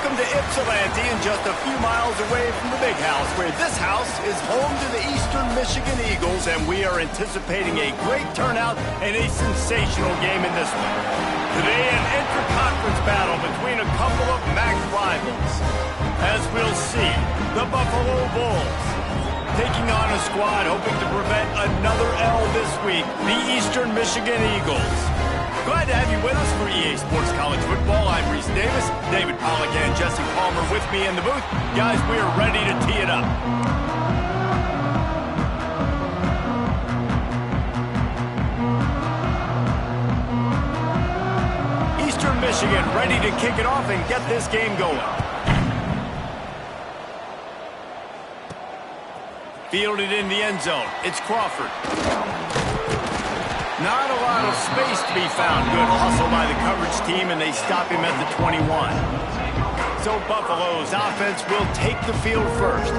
Welcome to Ypsilanti, and just a few miles away from the big house, where this house is home to the Eastern Michigan Eagles, and we are anticipating a great turnout and a sensational game in this one. Today, an inter-conference battle between a couple of MAC rivals. As we'll see, the Buffalo Bulls taking on a squad hoping to prevent another L this week, the Eastern Michigan Eagles. Glad to have you with us for EA Sports College Football. I'm Reese Davis, David Pollack and Jesse Palmer with me in the booth. Guys, we are ready to tee it up. Eastern Michigan ready to kick it off and get this game going. Fielded in the end zone. It's Crawford. Not a lot of space to be found. Good hustle by the coverage team, and they stop him at the 21. So Buffalo's offense will take the field first.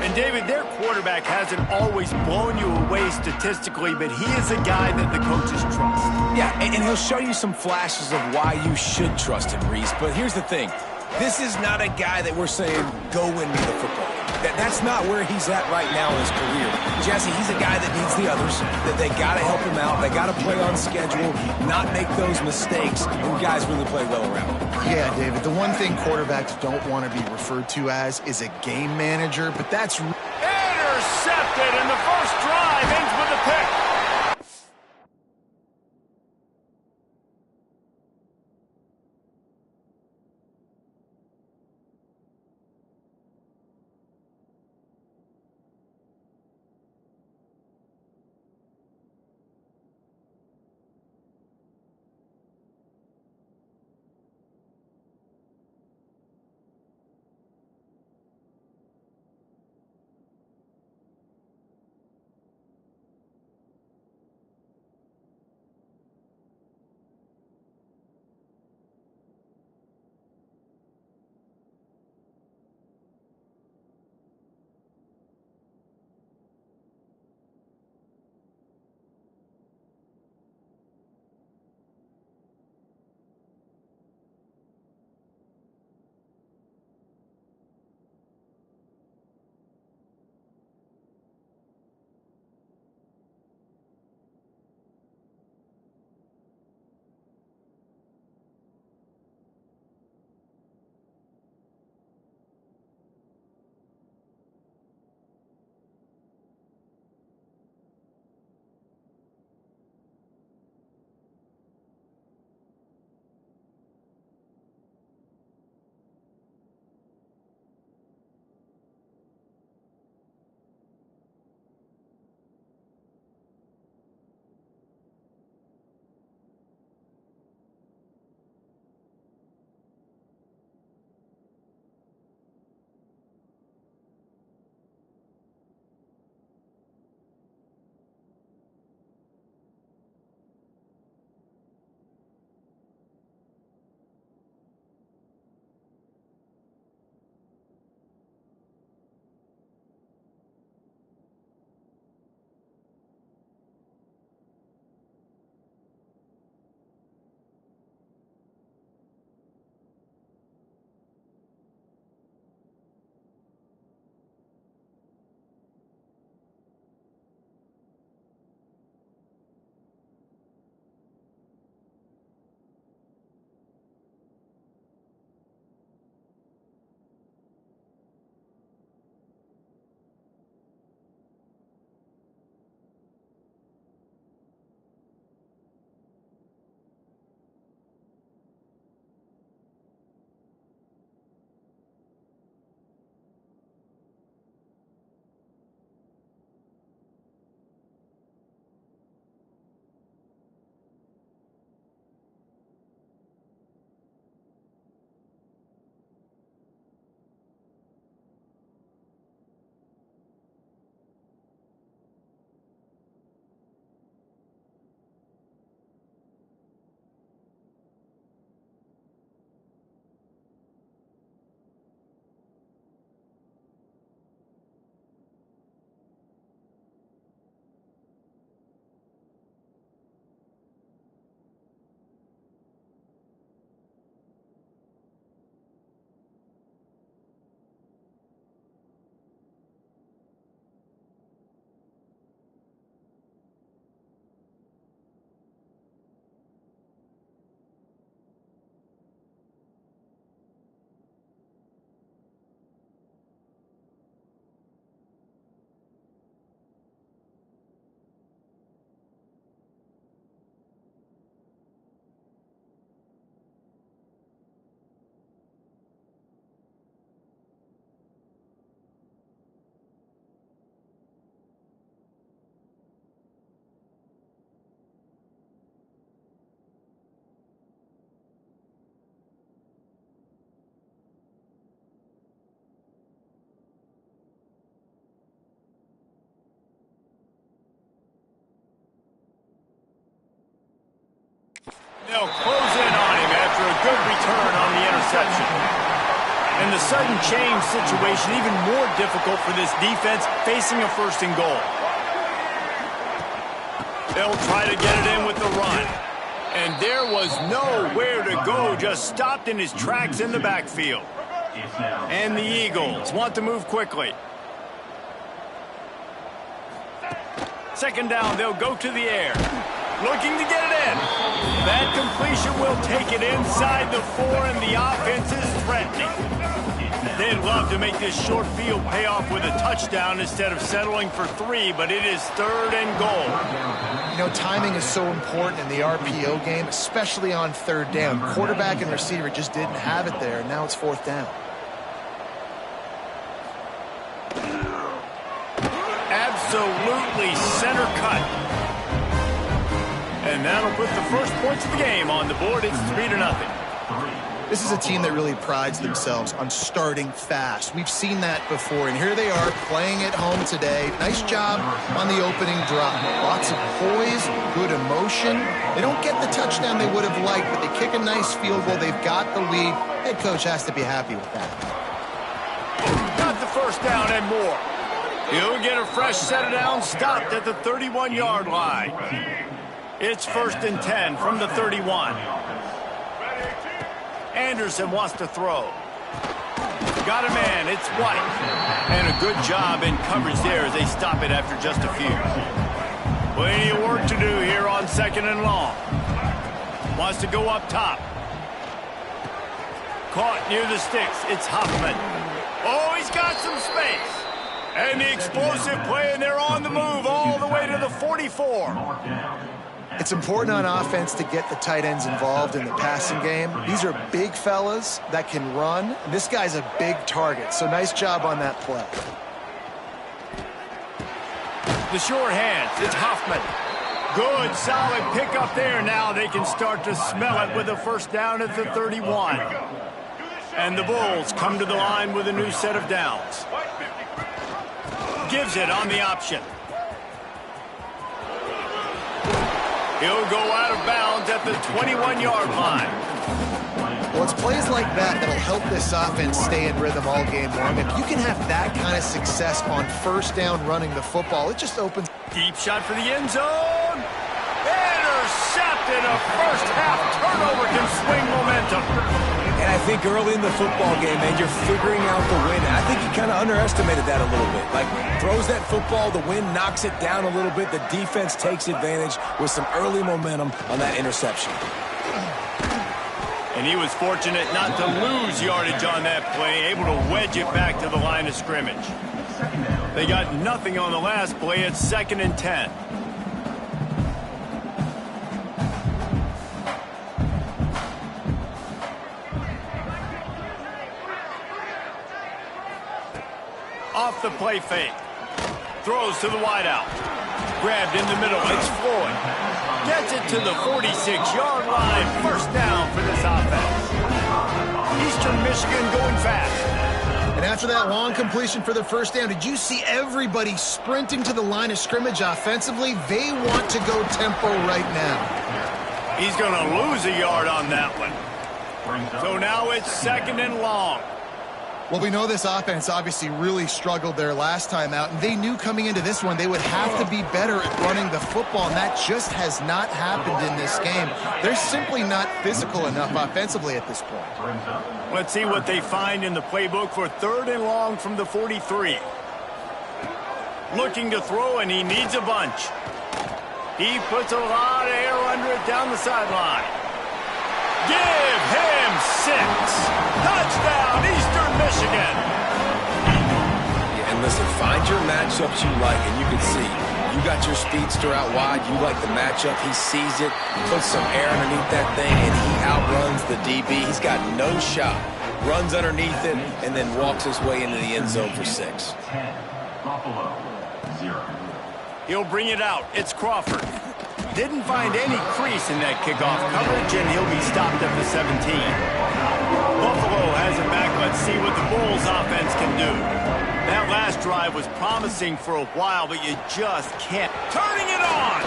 And David, their quarterback hasn't always blown you away statistically, but he is a guy that the coaches trust. Yeah, and he'll show you some flashes of why you should trust him, Reese. But here's the thing. This is not a guy that we're saying, go win me the football. That's not where he's at right now in his career. Jesse, he's a guy that needs the others, that they got to help him out. They got to play on schedule, not make those mistakes, and guys really play well around him. Yeah, David, the one thing quarterbacks don't want to be referred to as is a game manager, but that's... Intercepted, and the first drive ends with a pick. They'll close in on him after a good return on the interception. And the sudden change situation even more difficult for this defense facing a 1st and goal. They'll try to get it in with the run. And there was nowhere to go, just stopped in his tracks in the backfield. And the Eagles want to move quickly. 2nd down, they'll go to the air. Looking to get it in. That completion will take it inside the 4, and the offense is threatening. They'd love to make this short field pay off with a touchdown instead of settling for 3, but it is 3rd and goal. You know, timing is so important in the RPO game, especially on 3rd down. Quarterback and receiver just didn't have it there, and now it's 4th down. Absolutely center cut. And that'll put the first points of the game on the board. It's 3-0. This is a team that really prides themselves on starting fast. We've seen that before, and here they are playing at home today. Nice job on the opening drop. Lots of poise, good emotion. They don't get the touchdown they would have liked, but they kick a nice field goal. They've got the lead. Head coach has to be happy with that. Got the 1st down and more. He'll get a fresh set of downs, stopped at the 31-yard line. It's 1st and 10 from the 31. Anderson wants to throw. Got a man, it's White. And a good job in coverage there as they stop it after just a few. Plenty of work to do here on 2nd and long. Wants to go up top. Caught near the sticks, it's Hoffman. Oh, he's got some space. And the explosive play, and they're on the move all the way to the 44. It's important on offense to get the tight ends involved in the passing game. These are big fellas that can run. This guy's a big target, so nice job on that play. The short hands, it's Hoffman. Good, solid pickup there. Now they can start to smell it with a 1st down at the 31. And the Bulls come to the line with a new set of downs. Gives it on the option. He'll go out of bounds at the 21-yard line. Well, it's plays like that that'll help this offense stay in rhythm all game long. If you can have that kind of success on 1st down running the football, it just opens. Deep shot for the end zone. Intercepted. A 1st half turnover can swing momentum. And I think early in the football game, man, you're figuring out the wind. I think he kind of underestimated that a little bit. Like, throws that football, the wind knocks it down a little bit. The defense takes advantage with some early momentum on that interception. And he was fortunate not to lose yardage on that play, able to wedge it back to the line of scrimmage. They got nothing on the last play. It's 2nd and 10. Off the play fake. Throws to the wideout. Grabbed in the middle. It's Floyd. Gets it to the 46-yard line. 1st down for this offense. Eastern Michigan going fast. And after that long completion for the 1st down, did you see everybody sprinting to the line of scrimmage offensively? They want to go tempo right now. He's going to lose a yard on that one. So now it's 2nd and long. Well, we know this offense obviously really struggled there last time out, and they knew coming into this one they would have to be better at running the football, and that just has not happened in this game. They're simply not physical enough offensively at this point. Let's see what they find in the playbook for 3rd and long from the 43. Looking to throw, and he needs a bunch. He puts a lot of air under it down the sideline. Give him 6. Touchdown, Eastern Michigan. Yeah, and listen, find your matchups you like, and you can see you got your speedster out wide. You like the matchup. He sees it, puts some air underneath that thing, and he outruns the DB. He's got no shot. Runs underneath it, and then walks his way into the end zone for 6. Buffalo, 0. He'll bring it out. It's Crawford. Didn't find any crease in that kickoff coverage, and he'll be stopped at the 17. Buffalo has it back. Let's see what the Bulls offense can do. That last drive was promising for a while, but you just can't. Turning it on!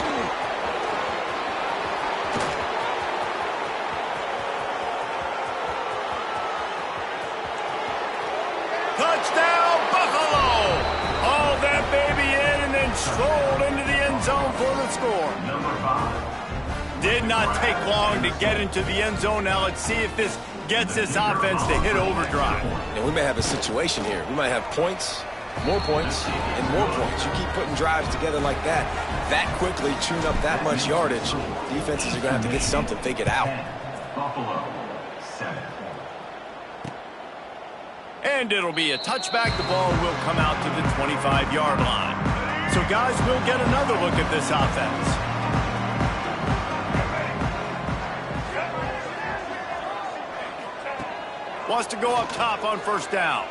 Touchdown, Buffalo! Hauled that baby in and then strolled into the end zone for the score. Number 5. Did not take long to get into the end zone. Now let's see if this gets this offense to hit overdrive. And we may have a situation here. We might have points, more points, and more points. You keep putting drives together like that quickly, chewing up that much yardage, defenses are going to have to get something figured out. Buffalo 7. And it'll be a touchback. The ball will come out to the 25-yard line. So, guys, we'll get another look at this offense. Wants to go up top on first down.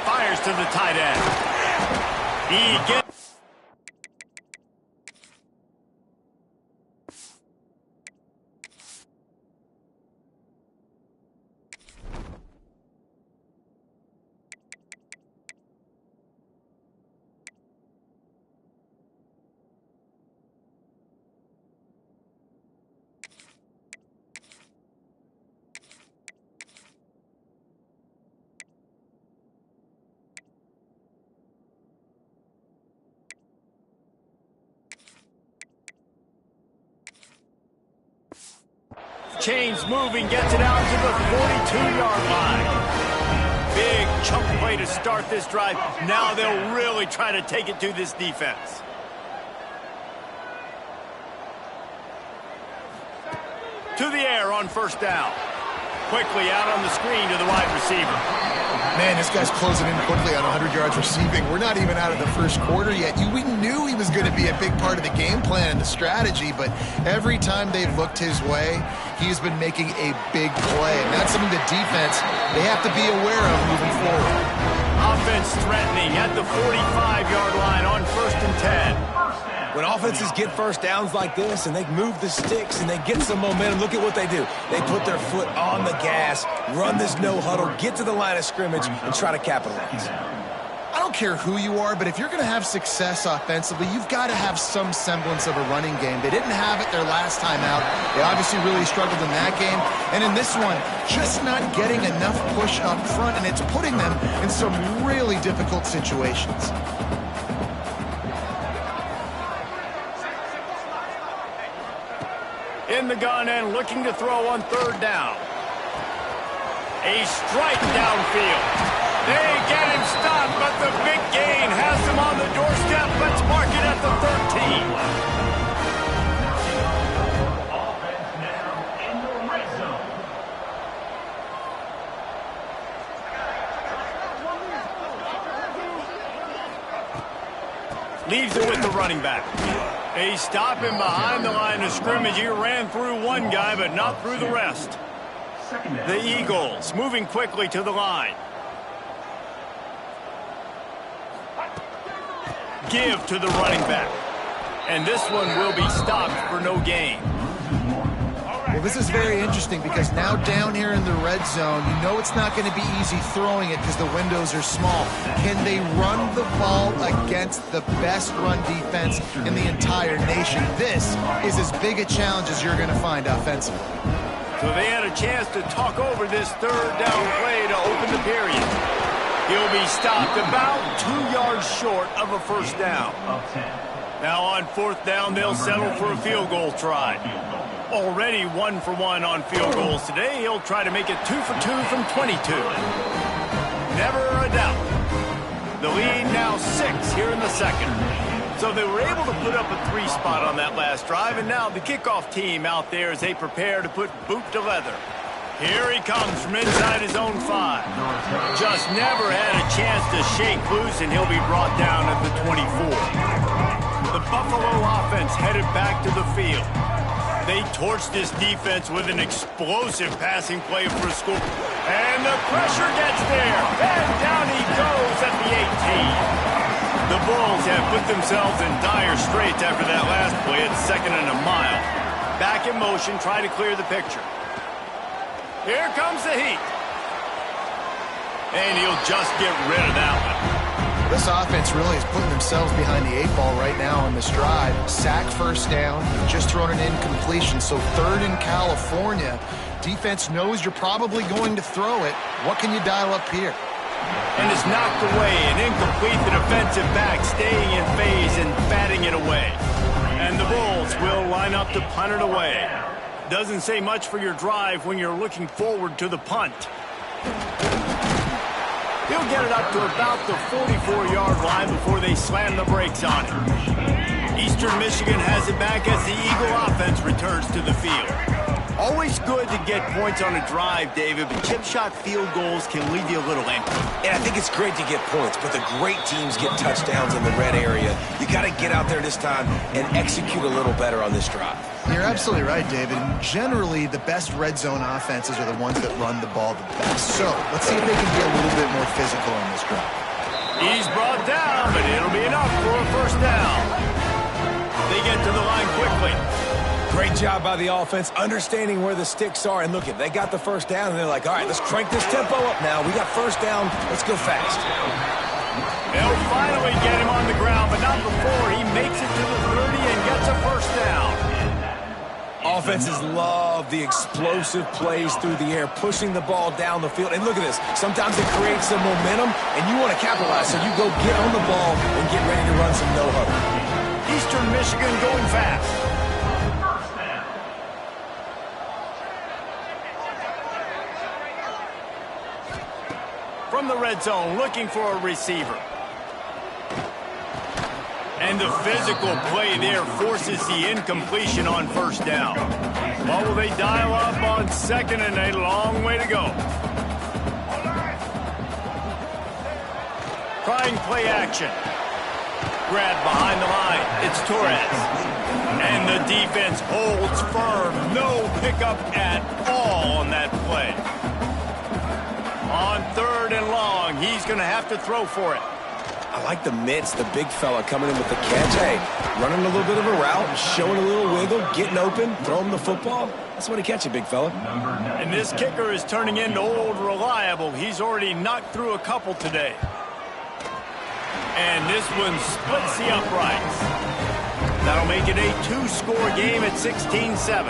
Fires to the tight end. He gets... Chains moving, gets it out to the 42-yard line. Big chunk play to start this drive. Now they'll really try to take it to this defense. To the air on first down. Quickly out on the screen to the wide receiver. Man, this guy's closing in quickly on 100 yards receiving. We're not even out of the first quarter yet. We knew he was going to be a big part of the game plan and the strategy, but every time they've looked his way, he's been making a big play. And that's something the defense, they have to be aware of moving forward. Offense threatening at the 45-yard line on 1st and 10. When offenses get first downs like this and they move the sticks and they get some momentum, look at what they do. They put their foot on the gas, run this no huddle, get to the line of scrimmage, and try to capitalize. I don't care who you are, but if you're going to have success offensively, you've got to have some semblance of a running game. They didn't have it their last time out. They obviously really struggled in that game. And in this one, just not getting enough push up front, and it's putting them in some really difficult situations. In the gun and looking to throw on 3rd down. A strike downfield. They get him stopped, but the big gain has him on the doorstep. Let's mark it at the 13. Offense now in the red zone. Leaves it with the running back. They stop him behind the line of scrimmage. He ran through one guy, but not through the rest. The Eagles moving quickly to the line. Give to the running back. And this one will be stopped for no gain. Well, this is very interesting because now down here in the red zone, you know it's not going to be easy throwing it because the windows are small. Can they run the ball against the best run defense in the entire nation? This is as big a challenge as you're going to find offensively. So they had a chance to talk over this 3rd down play to open the period. He'll be stopped about 2 yards short of a first down. Now on 4th down, they'll settle for a field goal try. Already 1 for 1 on field goals today. He'll try to make it 2 for 2 from 22. Never a doubt. The lead now 6 here in the second. So they were able to put up a 3 spot on that last drive, and now the kickoff team out there as they prepare to put boot to leather. Here he comes from inside his own 5. Just never had a chance to shake loose, and he'll be brought down at the 24. The Buffalo offense headed back to the field. They torched this defense with an explosive passing play for a score. And the pressure gets there. And down he goes at the 18. The Bulls have put themselves in dire straits after that last play at 2nd and a mile. Back in motion, try to clear the picture. Here comes the heat. And he'll just get rid of that one. This offense really is putting themselves behind the 8 ball right now on this drive. Sack first down, just thrown an incompletion. So 3rd in California. Defense knows you're probably going to throw it. What can you dial up here? And is knocked away and incomplete. The defensive back staying in phase and batting it away. And the Bulls will line up to punt it away. Doesn't say much for your drive when you're looking forward to the punt. He'll get it up to about the 44-yard line before they slam the brakes on it. Eastern Michigan has it back as the Eagle offense returns to the field. Always good to get points on a drive, David, but chip shot field goals can leave you a little empty. And I think it's great to get points, but the great teams get touchdowns in the red area. You got to get out there this time and execute a little better on this drive. You're absolutely right, David. Generally, the best red zone offenses are the ones that run the ball the best. So let's see if they can be a little bit more physical on this drive. He's brought down, but it'll be enough for a first down. They get to the line quickly. Great job by the offense, understanding where the sticks are. And look, they got the first down, and they're like, all right, let's crank this tempo up now. We got first down. Let's go fast. They'll finally get him on the ground, but not before he makes it to the 30 and gets a first down. Offenses love the explosive plays through the air, pushing the ball down the field. And look at this. Sometimes it creates some momentum, and you want to capitalize. So you go get on the ball and get ready to run some no-huddle. Eastern Michigan going fast. From the red zone, looking for a receiver. And the physical play there forces the incompletion on first down. What will they dial up on second and a long way to go? Trying play action. Grab behind the line. It's Torres. And the defense holds firm. No pickup at all on that play. On third and long, he's going to have to throw for it. I like the mitts, the big fella coming in with the catch. Hey, running a little bit of a route, showing a little wiggle, getting open, throwing the football. That's what he catch it, big fella. And this kicker is turning into old reliable. He's already knocked through a couple today. And this one splits the uprights. That'll make it a two-score game at 16-7.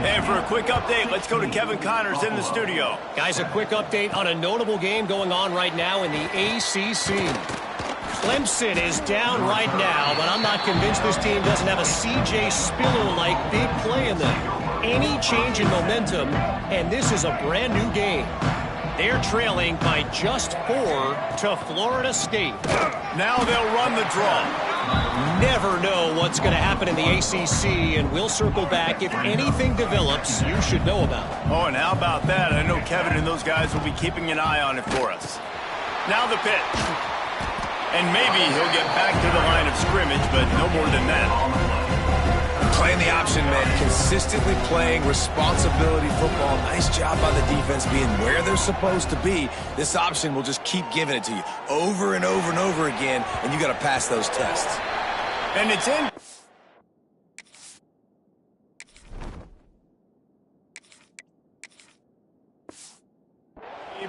And for a quick update, let's go to Kevin Connors in the studio. Guys, a quick update on a notable game going on right now in the ACC. Clemson is down right now, but I'm not convinced this team doesn't have a C.J. Spiller-like big play in them. Any change in momentum, and this is a brand new game. They're trailing by just 4 to Florida State. Now they'll run the draw. Never know what's going to happen in the ACC, and we'll circle back. If anything develops, you should know about it. Oh, and how about that? I know Kevin and those guys will be keeping an eye on it for us. Now the pitch. And maybe he'll get back to the line of scrimmage, but no more than that. Playing the option, man. Consistently playing responsibility football. Nice job by the defense being where they're supposed to be. This option will just keep giving it to you over and over and over again, and you got to pass those tests. And it's in.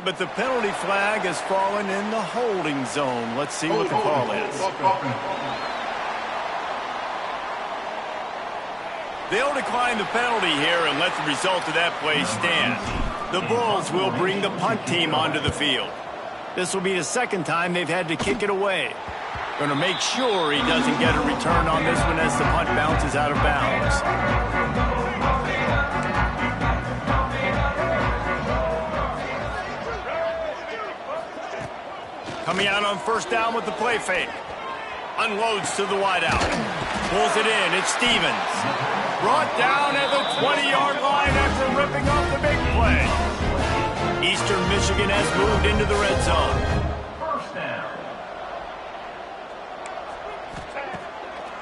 But the penalty flag has fallen in the holding zone. Let's see what the call is. They'll decline the penalty here and let the result of that play stand. The Bulls will bring the punt team onto the field. This will be the second time they've had to kick it away. Going to make sure he doesn't get a return on this one as the punt bounces out of bounds. Coming out on first down with the play fake. Unloads to the wideout. Pulls it in. It's Stevens. Brought down at the 20-yard line after ripping off the big play. Eastern Michigan has moved into the red zone. First down.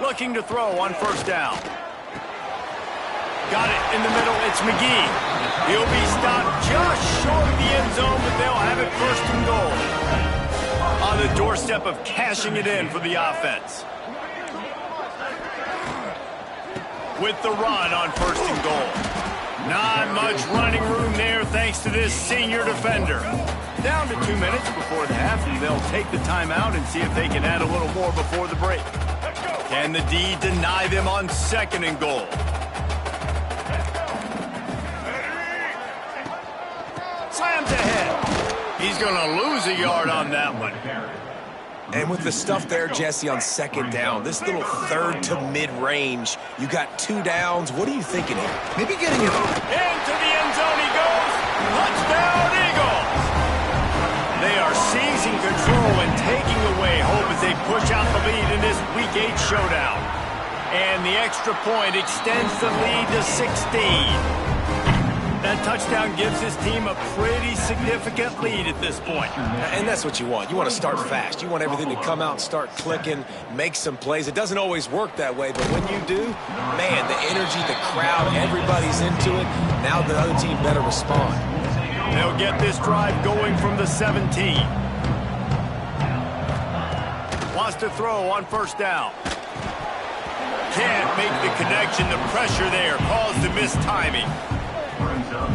Looking to throw on first down. Got it in the middle. It's McGee. He'll be stopped just short of the end zone, but they'll have it first and goal. On the doorstep of cashing it in for the offense. With the run on first and goal. Not much running room there thanks to this senior defender. Down to 2 minutes before the half, and they'll take the timeout and see if they can add a little more before the break. Can the D deny them on second and goal? Slams ahead. He's going to lose a yard on that one. And with the stuff there, Jesse, on second down, this little third to mid-range, you got 2 downs. What are you thinking here? Maybe getting it. Into the end zone he goes. Touchdown, Eagles. They are seizing control and taking away hope as they push out the lead in this Week 8 showdown. And the extra point extends the lead to 16. That touchdown gives his team a pretty significant lead at this point. And that's what you want. You want to start fast. You want everything to come out and start clicking, make some plays. It doesn't always work that way, but when you do, man, the energy, the crowd, everybody's into it. Now the other team better respond. They'll get this drive going from the 17. Wants to throw on first down. Can't make the connection. The pressure there caused the mistiming.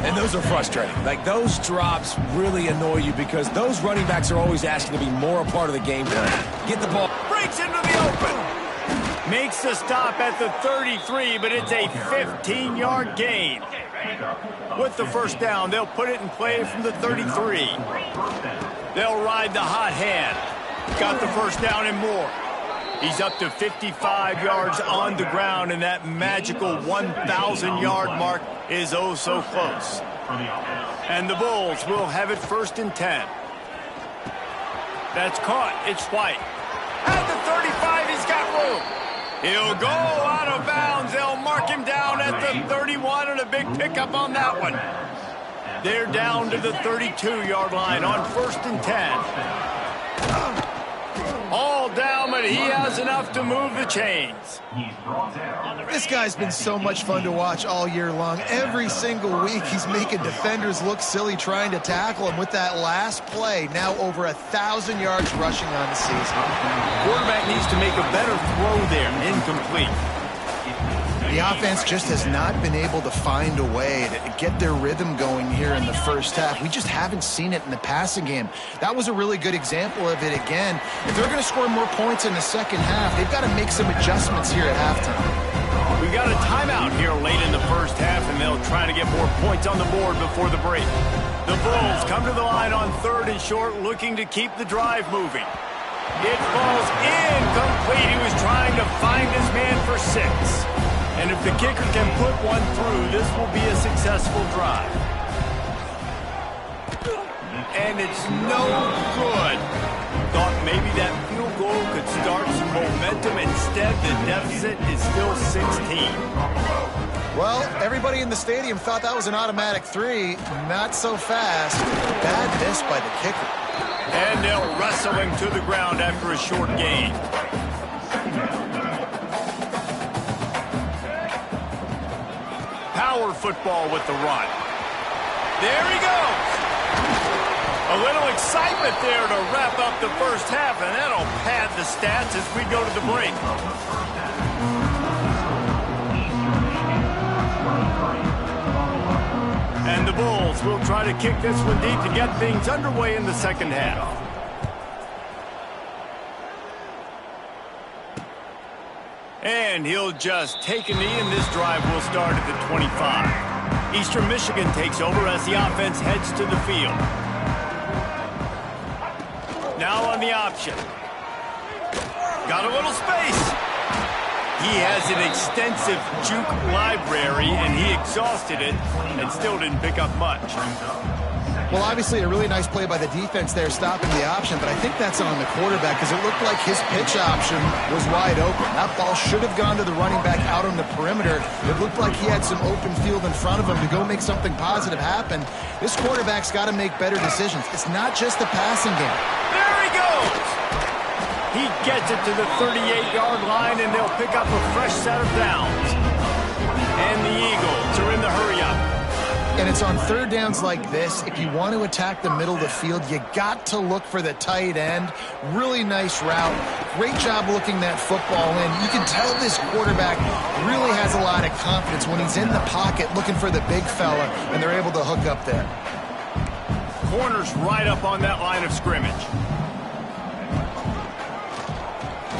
And those are frustrating. Like, those drops really annoy you because those running backs are always asking to be more a part of the game plan. Get the ball. Breaks into the open. Makes the stop at the 33, but it's a 15-yard gain. With the first down, they'll put it in play from the 33. They'll ride the hot hand. Got the first down and more. He's up to 55 yards on the ground, and that magical 1,000-yard mark is oh so close. And the Bulls will have it 1st and 10. That's caught. It's White. At the 35, he's got room. He'll go out of bounds. They'll mark him down at the 31, and a big pickup on that one. They're down to the 32-yard line on 1st and 10. All down, but he has enough to move the chains. This guy's been so much fun to watch all year long. Every single week, he's making defenders look silly trying to tackle him with that last play. Now over 1,000 yards rushing on the season. Quarterback needs to make a better throw there. Incomplete. The offense just has not been able to find a way to get their rhythm going here in the first half. We just haven't seen it in the passing game. That was a really good example of it again. If they're going to score more points in the second half, they've got to make some adjustments here at halftime. We got a timeout here late in the first half, and they'll try to get more points on the board before the break. The Bulls come to the line on 3rd and short, looking to keep the drive moving. It falls incomplete. He was trying to find his man for 6. And if the kicker can put one through, this will be a successful drive. And it's no good. Thought maybe that field goal could start some momentum. Instead, the deficit is still 16. Well, everybody in the stadium thought that was an automatic 3. Not so fast. Bad miss by the kicker. And they'll wrestle him to the ground after a short gain. Power football with the run. There he goes. A little excitement there to wrap up the first half, and that'll pad the stats as we go to the break. And the Bulls will try to kick this one deep to get things underway in the second half. And he'll just take a knee, and this drive will start at the 25. Eastern Michigan takes over as the offense heads to the field. Now on the option. Got a little space. He has an extensive juke library, and he exhausted it and still didn't pick up much. Well, obviously a really nice play by the defense there stopping the option, but I think that's on the quarterback because it looked like his pitch option was wide open. That ball should have gone to the running back out on the perimeter. It looked like he had some open field in front of him to go make something positive happen. This quarterback's got to make better decisions. It's not just the passing game. There he goes! He gets it to the 38-yard line, and they'll pick up a fresh set of downs. And the Eagles are in the hurry-up. And it's on 3rd downs like this. If you want to attack the middle of the field, you got to look for the tight end. Really nice route. Great job looking that football in. You can tell this quarterback really has a lot of confidence when he's in the pocket looking for the big fella, and they're able to hook up there. Corner's right up on that line of scrimmage.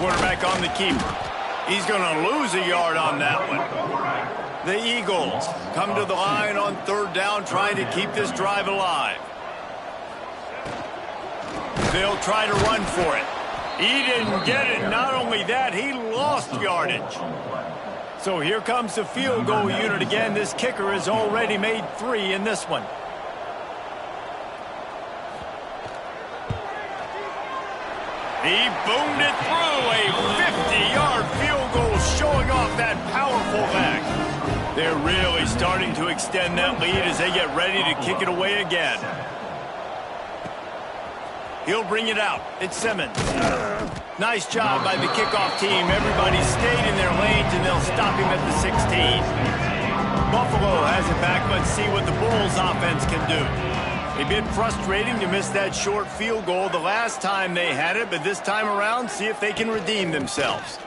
Quarterback on the keeper. He's going to lose a yard on that one. The Eagles come to the line on 3rd down, trying to keep this drive alive. They'll try to run for it. He didn't get it. Not only that, he lost yardage. So here comes the field goal unit again. This kicker has already made 3 in this one. He boomed it through. A 50-yard field goal showing off that powerful leg. They're really starting to extend that lead as they get ready to kick it away again. He'll bring it out. It's Simmons. Nice job by the kickoff team. Everybody stayed in their lanes, and they'll stop him at the 16. Buffalo has it back. Let's see what the Bulls offense can do. A bit frustrating to miss that short field goal the last time they had it, but this time around, see if they can redeem themselves.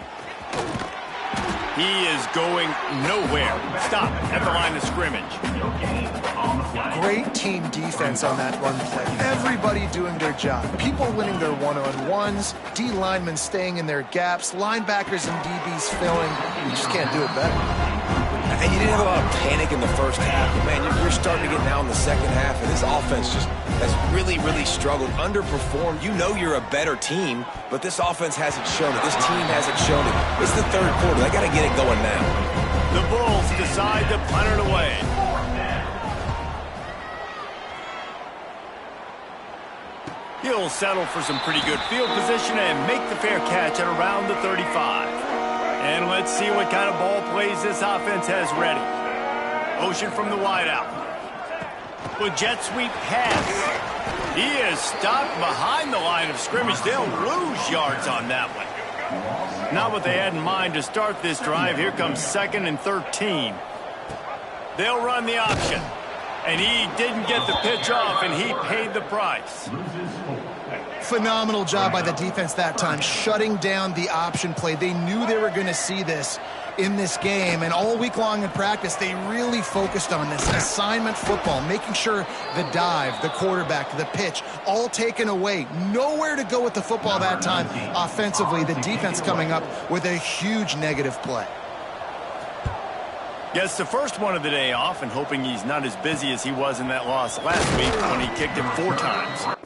He is going nowhere. Stop at the line of scrimmage. Great team defense on that run play. Everybody doing their job. People winning their one-on-ones, D linemen staying in their gaps, linebackers and DBs filling. You just can't do it better. And you didn't have a lot of panic in the first half, but man, you're starting to get now in the second half, and this offense just has really, really struggled, underperformed. You know you're a better team, but this offense hasn't shown it. This team hasn't shown it. It's the third quarter. They got to get it going now. The Bulls decide to punt it away. He'll settle for some pretty good field position and make the fair catch at around the 35. And let's see what kind of ball plays this offense has ready. Motion from the wideout. With jet sweep pass. He is stopped behind the line of scrimmage. They'll lose yards on that one. Not what they had in mind to start this drive. Here comes 2nd and 13. They'll run the option. And he didn't get the pitch off, and he paid the price. Phenomenal job by the defense that time, shutting down the option play. They knew they were going to see this in this game, and all week long in practice, they really focused on this assignment football, making sure the dive, the quarterback, the pitch, all taken away. Nowhere to go with the football that time. Offensively, the defense coming up with a huge negative play. Gets the first one of the day off, and hoping he's not as busy as he was in that loss last week when he kicked him 4 times.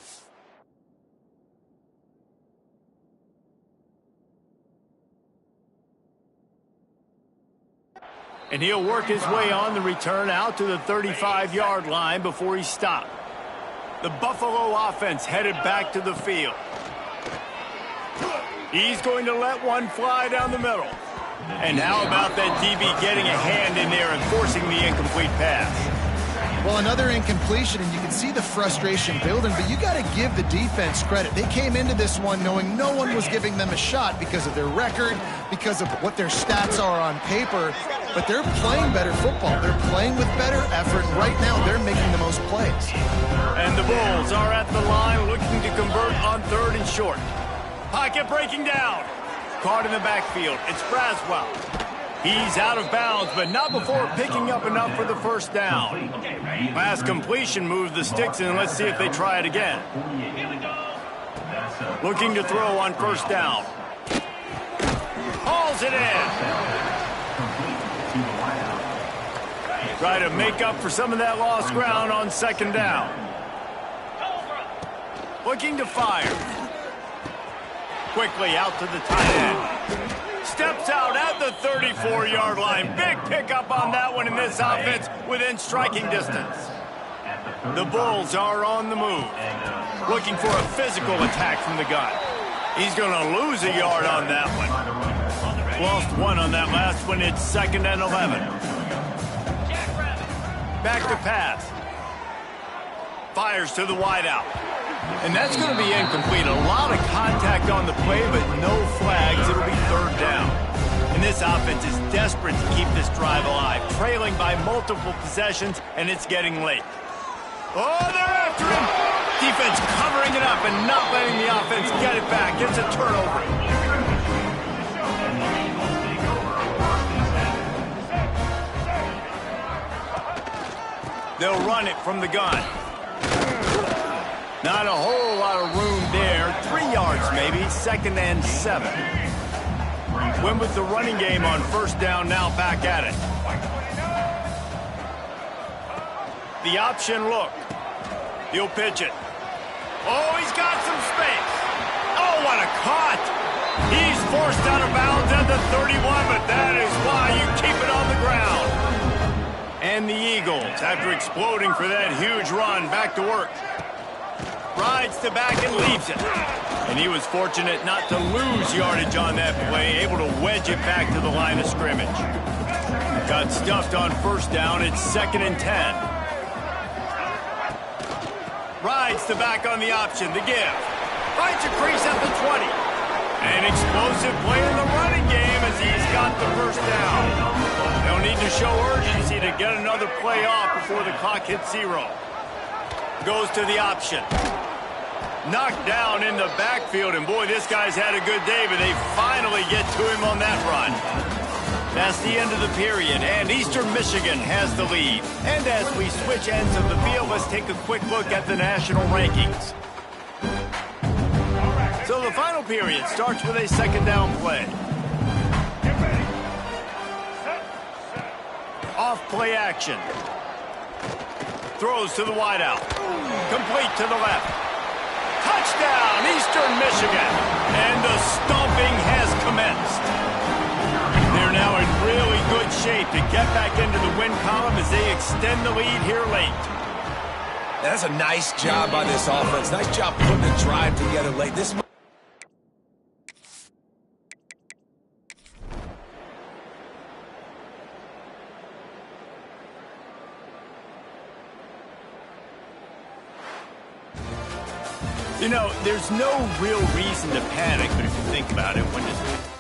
And he'll work his way on the return out to the 35-yard line before he's stopped. The Buffalo offense headed back to the field. He's going to let one fly down the middle. And how about that DB getting a hand in there and forcing the incomplete pass? Well, another incompletion, and you can see the frustration building, but you got to give the defense credit. They came into this one knowing no one was giving them a shot because of their record, because of what their stats are on paper, but they're playing better football. They're playing with better effort, and right now they're making the most plays. And the Bulls are at the line looking to convert on 3rd and short. Pocket breaking down. Caught in the backfield. It's Braswell. He's out of bounds, but not before picking up enough for the first down. Last completion moved the sticks in. Let's see if they try it again. Looking to throw on 1st down. Hauls it in. Try to make up for some of that lost ground on 2nd down. Looking to fire. Quickly out to the tight end. Steps out at the 34-yard line. Big pickup on that one in this offense within striking distance. The Bulls are on the move. Looking for a physical attack from the gun. He's going to lose a yard on that one. Lost 1 on that last one. It's 2nd and 11. Back to pass. Fires to the wideout. And that's going to be incomplete. A lot of contact on the play, but no flags. It'll be 3rd down. And this offense is desperate to keep this drive alive, trailing by multiple possessions, and it's getting late. Oh, they're after him! Defense covering it up and not letting the offense get it back. It's a turnover. They'll run it from the gun. Not a whole lot of room there. 3 yards maybe. 2nd and 7. Went with the running game on 1st down, now back at it. The option look. He'll pitch it. Oh, he's got some space. forced out of bounds at the 31, but that is why you keep it on the ground. And the Eagles, after exploding for that huge run, back to work. Rides to back and leaves it. And he was fortunate not to lose yardage on that play, able to wedge it back to the line of scrimmage. Got stuffed on first down. It's 2nd and 10. Rides to back on the option. The give. Finds a crease at the 20. An explosive play in the running game as he's got the first down. They'll need to show urgency to get another play off before the clock hits 0. Goes to the option. Knocked down in the backfield, and boy, this guy's had a good day, but they finally get to him on that run. That's the end of the period, and Eastern Michigan has the lead. And as we switch ends of the field, let's take a quick look at the national rankings. So the final period starts with a 2nd down play. Off play action. Throws to the wideout. Complete to the left. Touchdown, Eastern Michigan. And the stomping has commenced. They're now in really good shape to get back into the win column as they extend the lead here late. That's a nice job by this offense. Nice job putting the drive together late. This. You know, there's no real reason to panic, but if you think about it, when does...